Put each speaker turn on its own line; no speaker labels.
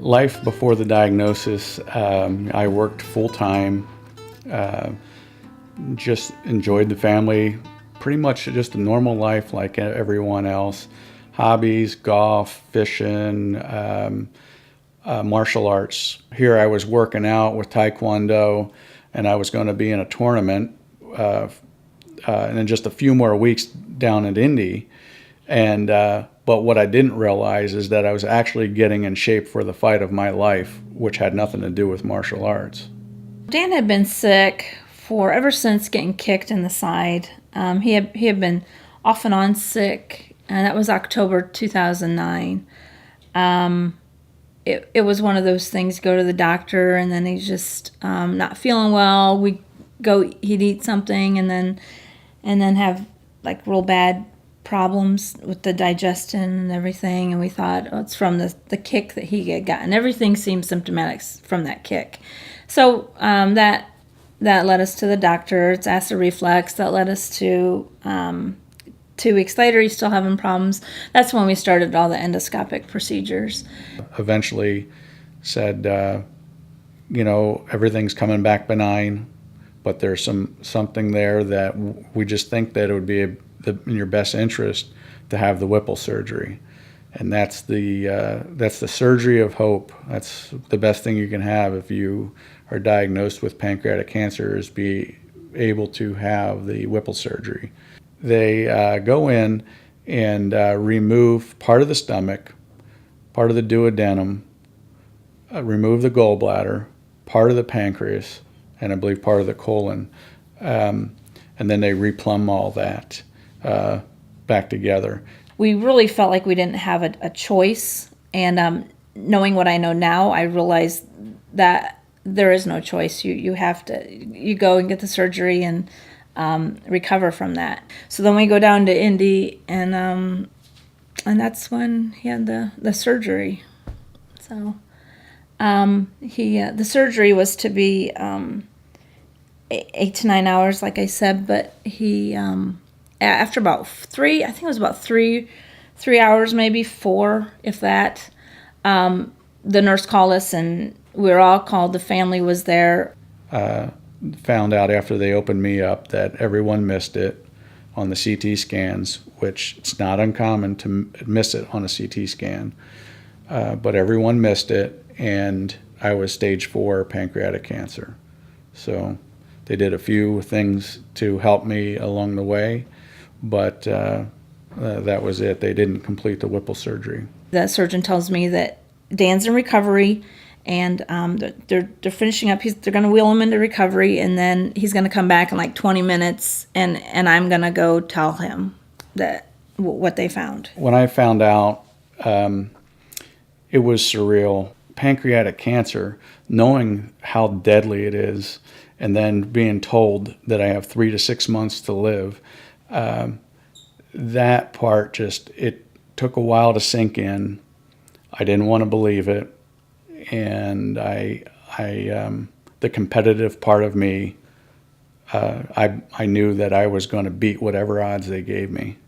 Life before the diagnosis, I worked full-time, just enjoyed the family, pretty much just a normal life like everyone else. Hobbies, golf, fishing, martial arts. Here I was working out with Taekwondo, and I was going to be in a tournament and in just a few more weeks down at Indy. And but what I didn't realize is that I was actually getting in shape for the fight of my life, which had nothing to do with martial arts.
Dan had been sick for ever since getting kicked in the side. He had been off and on sick, and that was October 2009. It was one of those things. Go to the doctor, and then he's just not feeling well. He'd eat something, and then have like real bad problems with the digestion and everything. And we thought, oh, it's from the kick that he had gotten. Everything seemed symptomatic from that kick. So that led us to the doctor. It's acid reflux. That led us to 2 weeks later, he's still having problems. That's when we started all the endoscopic procedures.
Eventually said, everything's coming back benign, but there's something there that we just think that it would be in your best interest to have the Whipple surgery. And that's the surgery of hope. That's the best thing you can have if you are diagnosed with pancreatic cancer, is be able to have the Whipple surgery. They go in and remove part of the stomach, part of the duodenum, remove the gallbladder, part of the pancreas, and I believe part of the colon. And then they replumb all that back together.
We really felt like we didn't have a choice. And knowing what I know now, I realized that there is no choice. You have to go and get the surgery and recover from that. So then we go down to Indy, and that's when he had the surgery. So the surgery was to be 8 to 9 hours, like I said, but he after about 3, I think it was about 3 hours, maybe 4, if that. The nurse called us, and we were all called. The family was there.
Found out after they opened me up that everyone missed it on the CT scans, which it's not uncommon to miss it on a CT scan. But everyone missed it, and I was stage 4 pancreatic cancer. So they did a few things to help me along the way, but that was it. They didn't complete the Whipple surgery.
The surgeon tells me that Dan's in recovery, and they're finishing up. They're going to wheel him into recovery, and then he's going to come back in like 20 minutes, and I'm going to go tell him what they found.
When I found out, it was surreal. Pancreatic cancer, knowing how deadly it is, and then being told that I have 3 to 6 months to live, that part it took a while to sink in. I didn't want to believe it. And the competitive part of me, I knew that I was going to beat whatever odds they gave me.